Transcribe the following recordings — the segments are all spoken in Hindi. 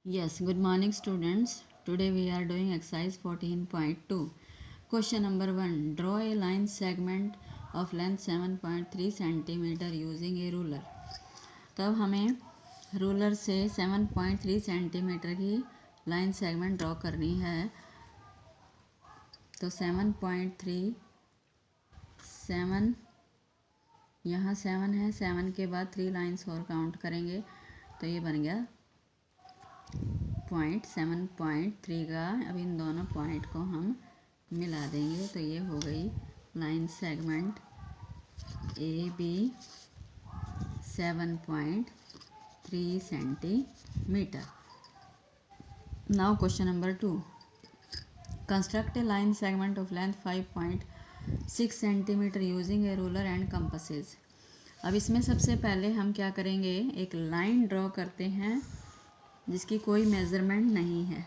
Yes, good morning students. Today we are doing exercise 14.2. Question number 1. Draw a line segment of length 7.3 cm using a ruler. तब हमें रूलर से 7.3 सेंटीमीटर की लाइन सेगमेंट ड्रॉ करनी है। तो 7.3 7 यहाँ 7 है, 7 के बाद 3 लाइन्स और काउंट करेंगे तो ये बन गया 7.3 का। अब इन दोनों पॉइंट को हम मिला देंगे तो ये हो गई line segment A B 7.3 centimetre. Now question number 2. Construct a line segment of length 5.6 centimetre using a ruler and compasses. अब इसमें सबसे पहले हम क्या करेंगे, एक लाइन ड्रॉ करते हैं जिसकी कोई मेज़रमेंट नहीं है।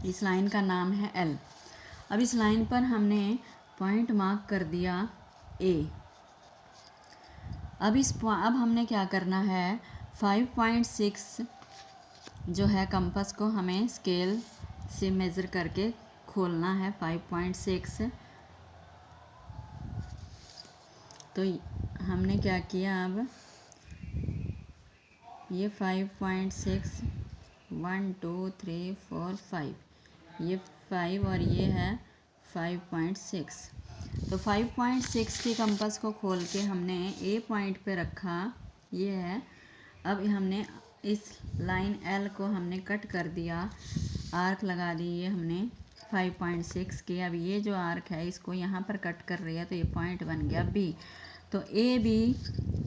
इस लाइन का नाम है एल। अब इस लाइन पर हमने पॉइंट मार्क कर दिया ए। अब हमने क्या करना है, 5.6 जो है कंपास को हमें स्केल से मेज़र करके खोलना है 5.6। तो हमने क्या किया, अब ये 5.6 1 2 3 4 5, ये 5 और ये है 5.6। तो 5.6 की कंपास को खोल के हमने ए पॉइंट पे रखा, ये है। अब हमने इस लाइन एल को हमने कट कर दिया, आर्क लगा दी ये हमने 5.6 के। अब ये जो आर्क है इसको यहाँ पर कट कर रही है तो ये पॉइंट बन गया बी। तो ए बी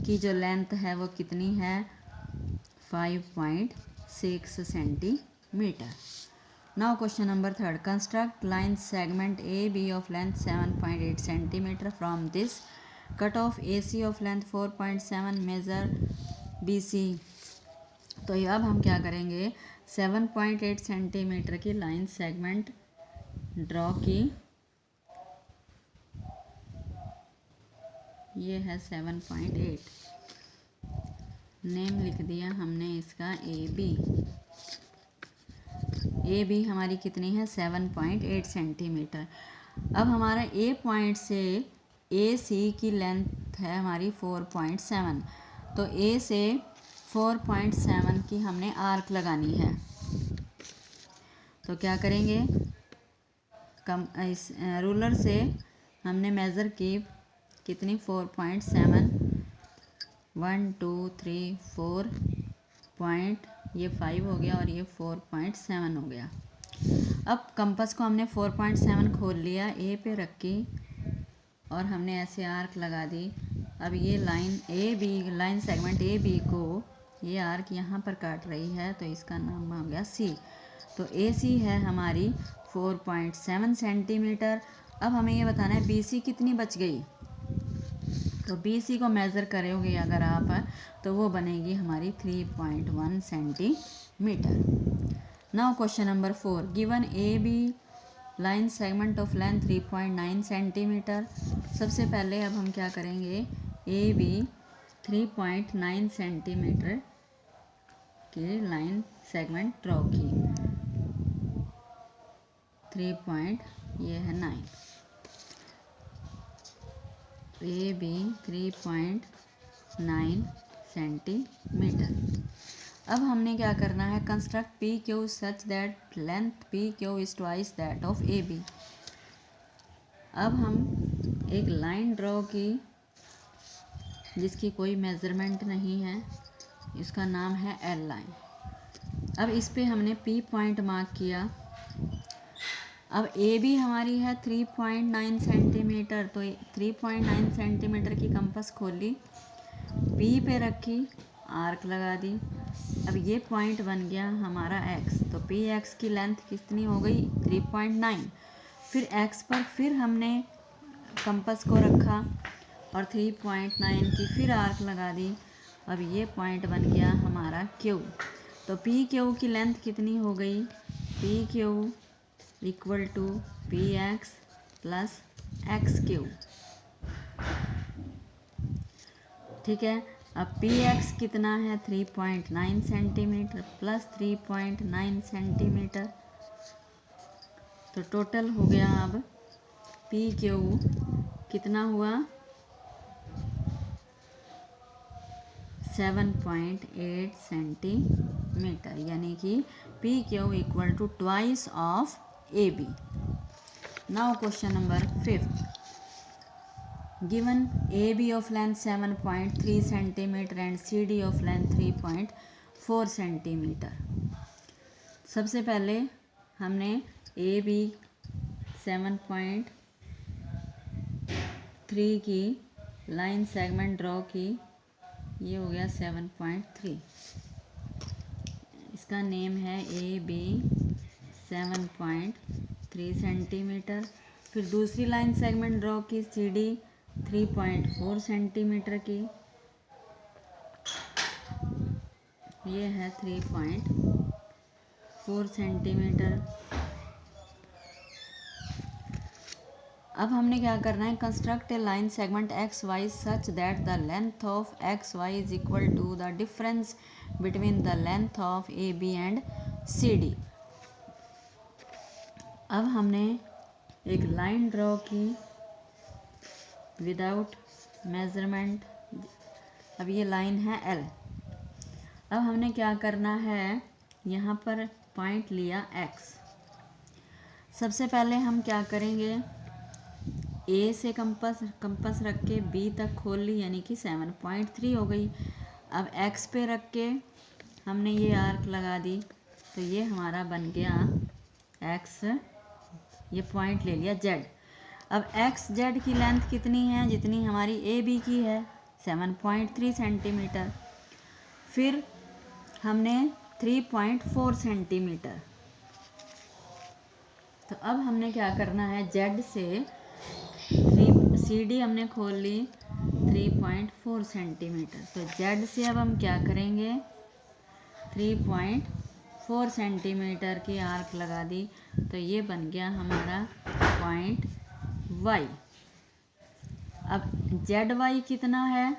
की जो लेंथ है वो कितनी है, 5.6 centimetre. Now question number 3. Construct line segment AB of length 7.8 cm from this. Cut off AC of length 4.7, measure BC. तो ये अब हम क्या करेंगे, 7.8 सेंटीमीटर की लाइन सेगमेंट ड्रॉ की। ये है 7.8, नेम लिख दिया हमने इसका ए बी। ए बी हमारी कितनी है, 7.8 सेंटीमीटर। अब हमारा ए पॉइंट से ए सी की लेंथ है हमारी 4.7। तो ए से 4.7 की हमने आर्क लगानी है। तो क्या करेंगे, इस रूलर से हमने मेज़र की कितनी, 4.7, 1 2 3 4 पॉइंट, ये 5 हो गया और ये 4.7 हो गया। अब कंपास को हमने 4.7 खोल लिया, ए पे रखी और हमने ऐसे आर्क लगा दी। अब ये line A B, line segment A B को ये आर्क यहाँ पर काट रही है तो इसका नाम हो गया सी। तो ए सी है हमारी 4.7 सेंटीमीटर। अब हमें ये बताना है बी सी कितनी बच गई। तो बी सी को मेज़र करोगे अगर आप तो वो बनेगी हमारी 3.1 centimetre. Now question number 4. Given A B line segment of length 3.9 centimetre. सबसे पहले अब हम क्या करेंगे, ए बी 3.9 सेंटीमीटर की लाइन सेगमेंट ड्रॉ की। 3.9 ए बी 3.9 सेंटीमीटर। अब हमने क्या करना है, construct P Q such that length P Q is twice that of A B. अब हम एक लाइन ड्रॉ की जिसकी कोई मेज़रमेंट नहीं है, इसका नाम है एल लाइन। अब इस पे हमने पी पॉइंट मार्क किया। अब ए बी हमारी है 3.9 सेंटीमीटर, तो 3.9 सेंटीमीटर की कंपास खोली, पी पे रखी, आर्क लगा दी। अब ये पॉइंट बन गया हमारा एक्स। तो पी एक्स की लेंथ कितनी हो गई, 3.9। फिर एक्स पर फिर हमने कंपास को रखा और 3.9 की फिर आर्क लगा दी। अब ये पॉइंट बन गया हमारा क्यू। तो पी क्यू की लेंथ कितनी हो गई, P Q equal to P X plus X Q. ठीक है। अब px कितना है 3.9 सेंटीमीटर प्लस 3.9 सेंटीमीटर, तो टोटल हो गया अब pq कितना हुआ 7.8 सेंटीमीटर, यानी कि pq equal to twice of AB। Now question number 5th, given AB of length 7.3 centimetre and CD of length 3.4 centimetre. सबसे पहले हमने AB 7.3 की लाइन सेगमेंट ड्रॉ की, ये हो गया 7.3, इसका नेम है AB 7.3 सेंटीमीटर। फिर दूसरी लाइन सेगमेंट ड्रॉ की CD 3.4 सेंटीमीटर की, ये है 3.4 सेंटीमीटर। अब हमने क्या करना है, construct a line segment X Y such that the length of X Y is equal to the difference between the length of A B and C D. अब हमने एक लाइन ड्रॉ की विदाउट मेजरमेंट, अब ये लाइन है L। अब हमने क्या करना है, यहाँ पर पॉइंट लिया X। सबसे पहले हम क्या करेंगे, A से कंपास रख के B तक खोल ली, यानी कि 7.3 हो गई। अब X पे रख के हमने ये आर्क लगा दी, तो ये हमारा बन गया X, ये पॉइंट ले लिया Z। अब XZ की लेंथ कितनी है, जितनी हमारी AB की है 7.3 सेंटीमीटर। फिर हमने 3.4 सेंटीमीटर, तो अब हमने क्या करना है, Z से CD हमने खोल ली 3.4 सेंटीमीटर, तो Z से अब हम क्या करेंगे, 3.4 सेंटीमीटर की आर्क लगा दी, तो ये बन गया हमारा पॉइंट Y। अब ZY कितना है,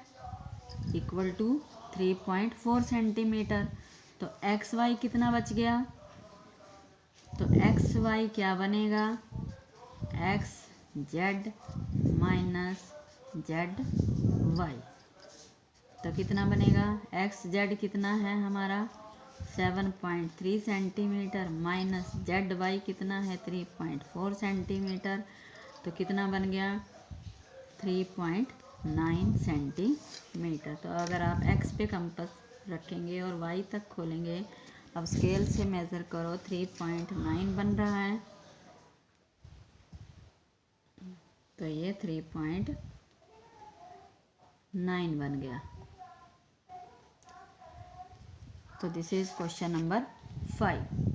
इक्वल टू 3.4 सेंटीमीटर, तो XY कितना बच गया, तो XY क्या बनेगा, XZ माइनस ZY, तो कितना बनेगा, XZ कितना है हमारा 7.3 सेंटीमीटर माइनस ZY कितना है 3.4 सेंटीमीटर, तो कितना बन गया 3.9 सेंटीमीटर। तो अगर आप X पे कंपास रखेंगे और Y तक खोलेंगे, अब स्केल से मेज़र करो, 3.9 बन रहा है, तो ये 3.9 बन गया। तो दिस इज क्वेश्चन नंबर 5।